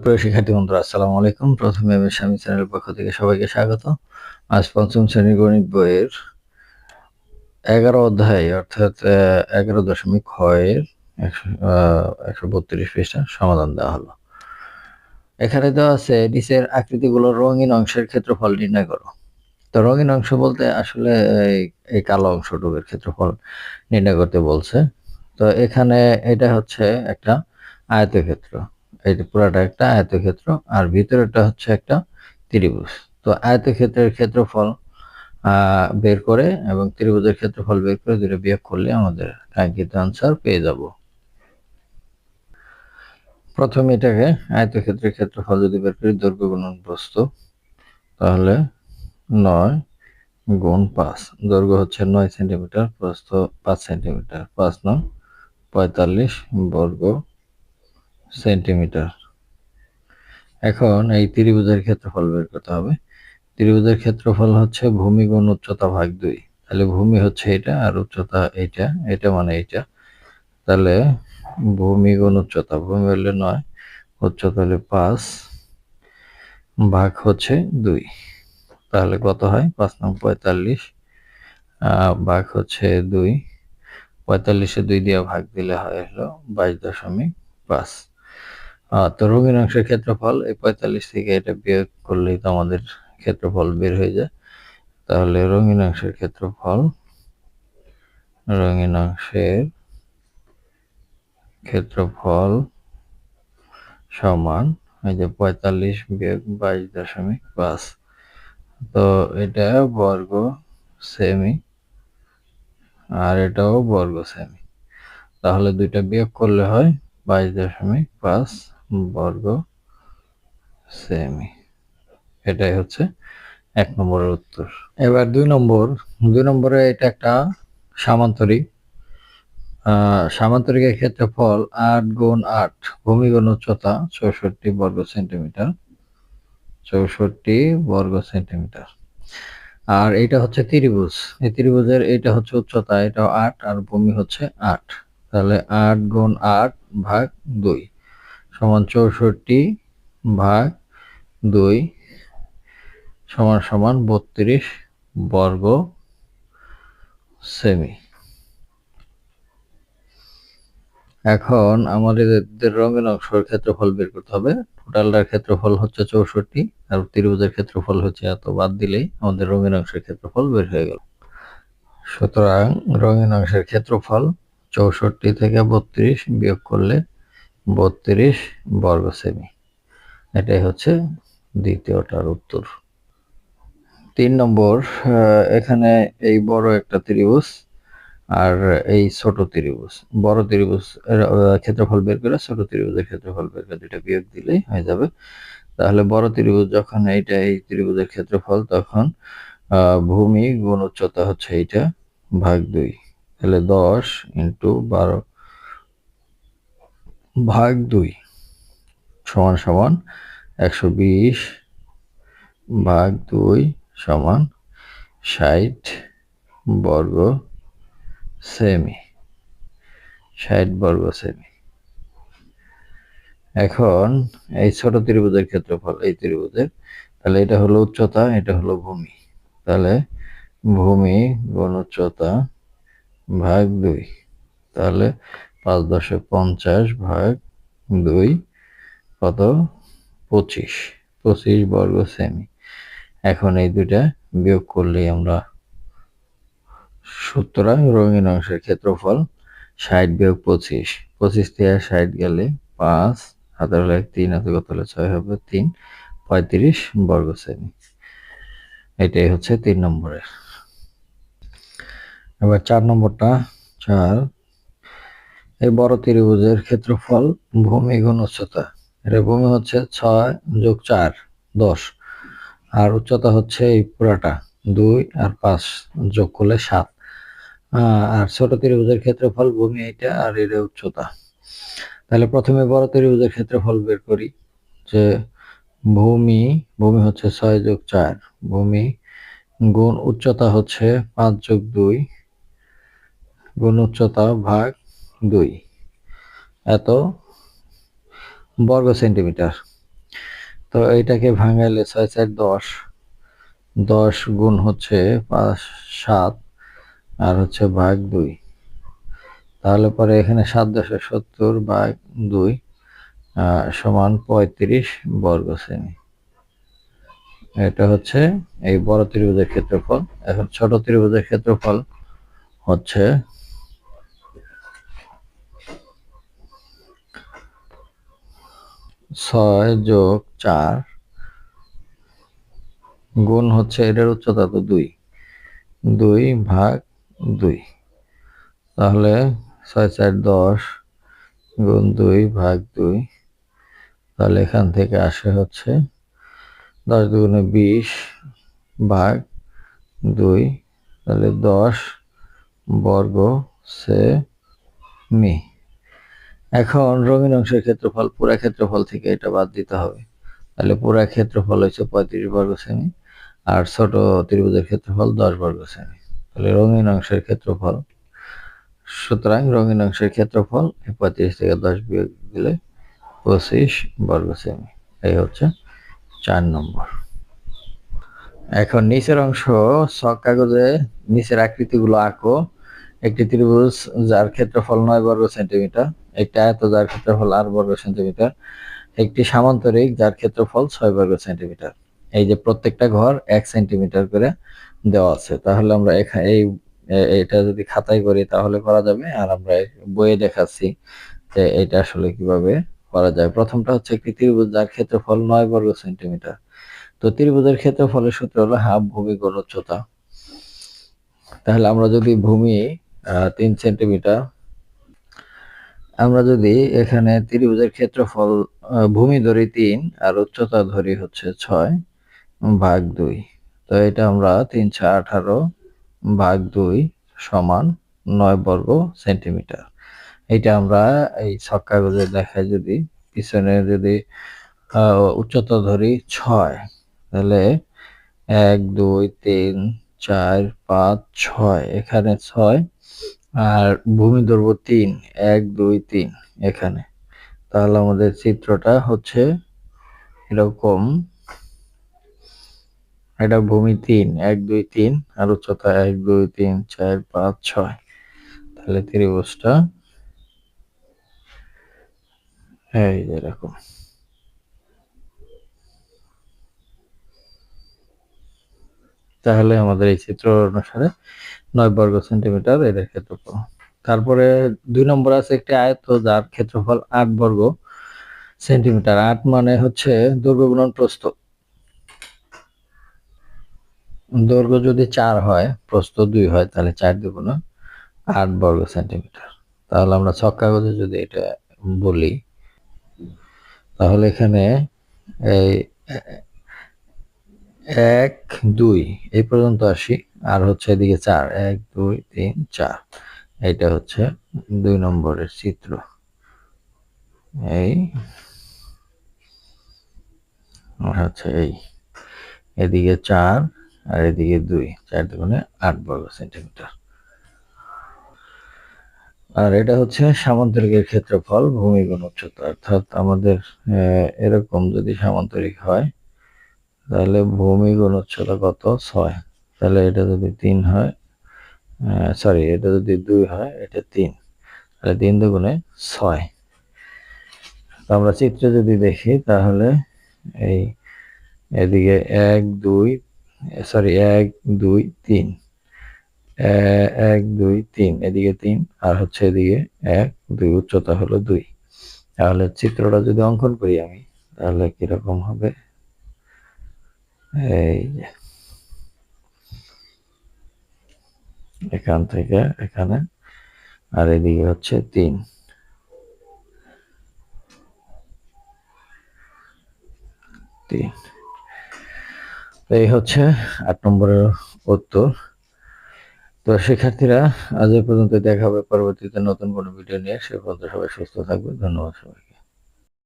প্রিয় শিক্ষার্থী বন্ধুরা, আসসালামু আলাইকুম। প্রথমে আমি স্বামী চ্যানেলের পক্ষ থেকে সবাইকে স্বাগত। আজ পঞ্চম শ্রেণীর গণিত বইয়ের 11 অধ্যায় অর্থাৎ 11.খ এর 132 পৃষ্ঠা সমাধান দেওয়া হলো। এখানে দেওয়া আছে নিচের আকৃতিগুলোর রঙিন অংশের ক্ষেত্রফল নির্ণয় করো। তো রঙিন অংশ বলতে আসলে এই কালো অংশটুকুর ক্ষেত্রফল নির্ণয় করতে বলছে। তো এখানে এটা হচ্ছে একটা আয়তক্ষেত্র, এই পুরাটা একটা আয়তক্ষেত্র আর ভিতরেটা হচ্ছে একটা ত্রিভুজ। তো আয়তক্ষেত্রের ক্ষেত্রফল বের করে এবং ত্রিভুজের ক্ষেত্রফল বের করে দুটো বিয়োগ করলে আমাদের কাঙ্ক্ষিত আনসার পেয়ে যাব। প্রথমে এটাকে আয়তক্ষেত্রের ক্ষেত্রফল যদি বের করি, দৈর্ঘ্য গুণন প্রস্থ, তাহলে 9 গুণ 5, দৈর্ঘ্য হচ্ছে 9 সেন্টিমিটার, প্রস্থ 5 সেন্টিমিটার, 5 9 45 বর্গ সেন্টিমিটার। এখন এই ত্রিভুজের ক্ষেত্রফল বের করতে হবে। ত্রিভুজের ক্ষেত্রফল হচ্ছে ভূমি গুণ উচ্চতা ভাগ 2। তাহলে ভূমি হচ্ছে এটা আর উচ্চতা এইটা, এটা মানে এইটা। তাহলে ভূমি গুণ উচ্চতা, ভূমি হলে 9, উচ্চতা হলে 5, ভাগ হচ্ছে 2। তাহলে কত হয়? 5 9 45 ভাগ হচ্ছে 2, 45-এ 2 দিয়ে ভাগ দিলে হয় হলো 22.5। তো রঙিন অংশের ক্ষেত্রফল এই 45 থেকে এটা বিয়োগ করলেই তো আমাদের ক্ষেত্রফল বের হয়ে যায়। তাহলে রঙিন অংশের ক্ষেত্রফল সমান এই যে 45 বিয়োগ 22.5। তো এটা বর্গ সেমি আর এটাও বর্গ সেমি। তাহলে দুইটা বিয়োগ করলে হয় 22.5 বর্গ সেমি। এটাই হচ্ছে 1 নম্বরের উত্তর। এবার 2 নম্বরে এটা একটা সামান্তরিক। সামান্তরিকের ক্ষেত্রফল 8 গুণ 8, ভূমি গুণ উচ্চতা 64 বর্গ সেন্টিমিটার, 64 বর্গ সেন্টিমিটার। আর এটা হচ্ছে ত্রিভুজ। এই ত্রিভুজের এটা হচ্ছে উচ্চতা, এটাও 8 আর ভূমি হচ্ছে 8। তাহলে 8 গুণ 8 ভাগ 2 সমান 64 ভাগ 2 সমান সমান 32 বর্গ সেমি। এখন আমাদের রঙিন অংশের ক্ষেত্রফল বের করতে হবে। টোটালটার ক্ষেত্রফল হচ্ছে 64 আর ত্রিভুজের ক্ষেত্রফল হচ্ছে এত, বাদ দিলেই আমাদের রঙিন অংশের ক্ষেত্রফল বের হয়ে গেল। সুতরাং রঙিন অংশের ক্ষেত্রফল 64 থেকে 32 বিয়োগ করলে 32 বর্গ সেমি। এটাই হচ্ছে দ্বিতীয়টার উত্তর। 3 নম্বর, এখানে এই বড় একটা ত্রিভুজ আর এই ছোট ত্রিভুজ। বড় ত্রিভুজ ক্ষেত্রফল বের করে ছোট ত্রিভুজের ক্ষেত্রফল বের করে দুইটা বিয়োগ দিলেই হয়ে যাবে। তাহলে বড় ত্রিভুজ যখন এইটা এই ত্রিভুজের ক্ষেত্রফল, তখন ভূমি গুণ উচ্চতা হচ্ছে এইটা ভাগ 2। তাহলে 10 × 12 ভাগ 2 সমান সমান 120 ভাগ 2 সমান 60 বর্গ সেমি, 60 বর্গ সেমি। এখন এই ছোট ত্রিভুজের ক্ষেত্রফল এই ত্রিভুজের, তাহলে এটা হলো উচ্চতা, এটা হলো ভূমি। তাহলে ভূমি গুণ উচ্চতা ভাগ 2, তাহলে 5 × 10 = 50 ভাগ 2 কত? 25 বর্গ সেমি। এখন এই দুইটা বিয়োগ করলেই আমরা, সুতরাং রঙিন অংশের ক্ষেত্রফল 60 বিয়োগ 25, 25 থেকে 60 গেলে 5, হাতের হলে 3 হাতে কত হলে 6 হবে 3, 35 বর্গ সেমি। এটাই হচ্ছে 3 নম্বরের। এবার 4 নম্বরটা। 4, এই বড় ত্রিভুজের ক্ষেত্রফল ভূমি গুণ উচ্চতা। এটা ভূমি হচ্ছে 6 যোগ 4 10, আর উচ্চতা হচ্ছে এই পুরাটা 2 আর 5 যোগ করলে 7। আর ছোট ত্রিভুজের ক্ষেত্রফল ভূমি এইটা আর এটা উচ্চতা। তাহলে প্রথমে বড় ত্রিভুজের ক্ষেত্রফল বের করি। যে ভূমি হচ্ছে 6 যোগ 4, ভূমি গুণ উচ্চতা হচ্ছে 5 যোগ 2 গুণ উচ্চতা ভাগ 2, এত বর্গ সেন্টিমিটার। তো এইটাকে ভাঙাইলে 6 4 10, 10 গুণ হচ্ছে 5 7 আর হচ্ছে ভাগ 2, তাহলে পরে এখানে 7 10 70 ভাগ 2 সমান 35 বর্গ সেমি। এটা হচ্ছে এই বড় ত্রিভুজের ক্ষেত্রফল। এখন ছোট ত্রিভুজের ক্ষেত্রফল হচ্ছে 6 যোগ 4 গুণ হচ্ছে এটার উচ্চতা তো 2, 2 ভাগ 2, তাহলে 6 4 10 গুণ 2 ভাগ 2, তাহলে এখান থেকে আসে হচ্ছে 10 দুগুণে 20 ভাগ 2, তাহলে 10 বর্গ সেমি। এখন রঙিন অংশের ক্ষেত্রফল পুরা ক্ষেত্রফল থেকে এটা বাদ দিতে হবে, তাহলে পুরা ক্ষেত্রফল হচ্ছে 35 বর্গ সেমি আর ছোট ত্রিভুজের ক্ষেত্রফল 10 বর্গ সেমি। তাহলে রঙিন অংশের ক্ষেত্রফল, সুতরাং রঙিন অংশের ক্ষেত্রফল 35 থেকে 10 বিয়োগ দিলে 25 বর্গ সেমি। এই হচ্ছে 4 নম্বর। এখন নিচের অংশ ছক কাগজে নিচের আকৃতিগুলো আঁকো। একটি ত্রিভুজ যার ক্ষেত্রফল 9 বর্গ সেন্টিমিটার, একটি আয়ত যার ক্ষেত্রফল 8 বর্গ সেন্টিমিটার, একটি সামান্তরিক যার ক্ষেত্রফল 6 বর্গ সেন্টিমিটার। এই যে প্রত্যেকটা ঘর 1 সেন্টিমিটার করে দেওয়া আছে, তাহলে আমরা এটা যদি খাতায় করি তাহলে করা যাবে, আর আমরা বইয়ে দেখাচ্ছি যে এটা আসলে কিভাবে করা যায়। প্রথমটা হচ্ছে একটি ত্রিভুজ যার ক্ষেত্রফল 9 বর্গ সেন্টিমিটার। তো ত্রিভুজের ক্ষেত্রফলের সূত্র হলো হাফ ভূমি গুণ উচ্চতা। তাহলে আমরা যদি ভূমি 3 সেন্টিমিটার, আমরা যদি এখানে ত্রিভুজের ক্ষেত্রফল ভূমি ধরি 3 আর উচ্চতা ধরি হচ্ছে 6 ভাগ 2, তো এটা আমরা 3 6 18 ভাগ 2 সমান 9 বর্গ সেন্টিমিটার। এটা আমরা এই ছক কাগজে দেখায়, যদি পিছনে যদি উচ্চতা ধরি 6, তাহলে 1 2 3 4 5 6, এখানে 6 আর ভূমি ধরবো 3 1 2 3 এখানে। তাহলে আমাদের চিত্রটা হচ্ছে এরকম, এটা ভূমি 3 1 2 3 আর উচ্চতা 1 2 3 4 5 6, তাহলে ত্রিভুজটা এই এরকম। তাহলে আমাদের এই চিত্র অনুসারে 9 বর্গ সেন্টিমিটার এর ক্ষেত্রফল। তারপরে 2 নম্বর আছে একটি আয়ত যার ক্ষেত্রফল 8 বর্গ সেন্টিমিটার। 8 মানে হচ্ছে দৈর্ঘ্য গুণন প্রস্থ। দৈর্ঘ্য যদি 4 হয়, প্রস্থ 2 হয়, তাহলে 4 দুগুণ 8 বর্গ সেন্টিমিটার। তাহলে আমরা ছক কাগজে যদি এটা বলি, তাহলে এখানে এই 1 2 এই পর্যন্ত আসি, আর হচ্ছে এদিকে 4 1 2 3 4, এইটা হচ্ছে 2 নম্বরের চিত্র। এই হচ্ছে এই এদিকে 4 আর এদিকে 2, 4 দুগুণে 8 বর্গ সেন্টিমিটার। আর এটা হচ্ছে সামান্তরিকের ক্ষেত্রফল ভূমি গুণ উচ্চতা, অর্থাৎ আমাদের এরকম যদি সামান্তরিক হয়, তাহলে ভূমি গুণ উচ্চতা কত 6, তাহলে এটা যদি 3 হয়, সরি এটা যদি 2 হয়, এটা 3, তাহলে 3 দুগুণে 6। আমরা চিত্রে যদি দেখি তাহলে এই এদিকে 1 2 সরি 1 2 3 1 2 3 এদিকে 3 আর হচ্ছে এদিকে 1 2, উচ্চতা হলো 2। তাহলে চিত্রটা যদি অঙ্কন করি আমি, তাহলে কিরকম হবে, এই এখান থেকে এখানে, আর এদিকে হচ্ছে 3। এই হচ্ছে 8 নম্বরের উত্তর। তো শিক্ষার্থীরা, আজ এ পর্যন্ত, দেখা হবে পরবর্তীতে নতুন কোনো ভিডিও নিয়ে। সে পর্যন্ত সবাই সুস্থ থাকবে। ধন্যবাদ সবাইকে।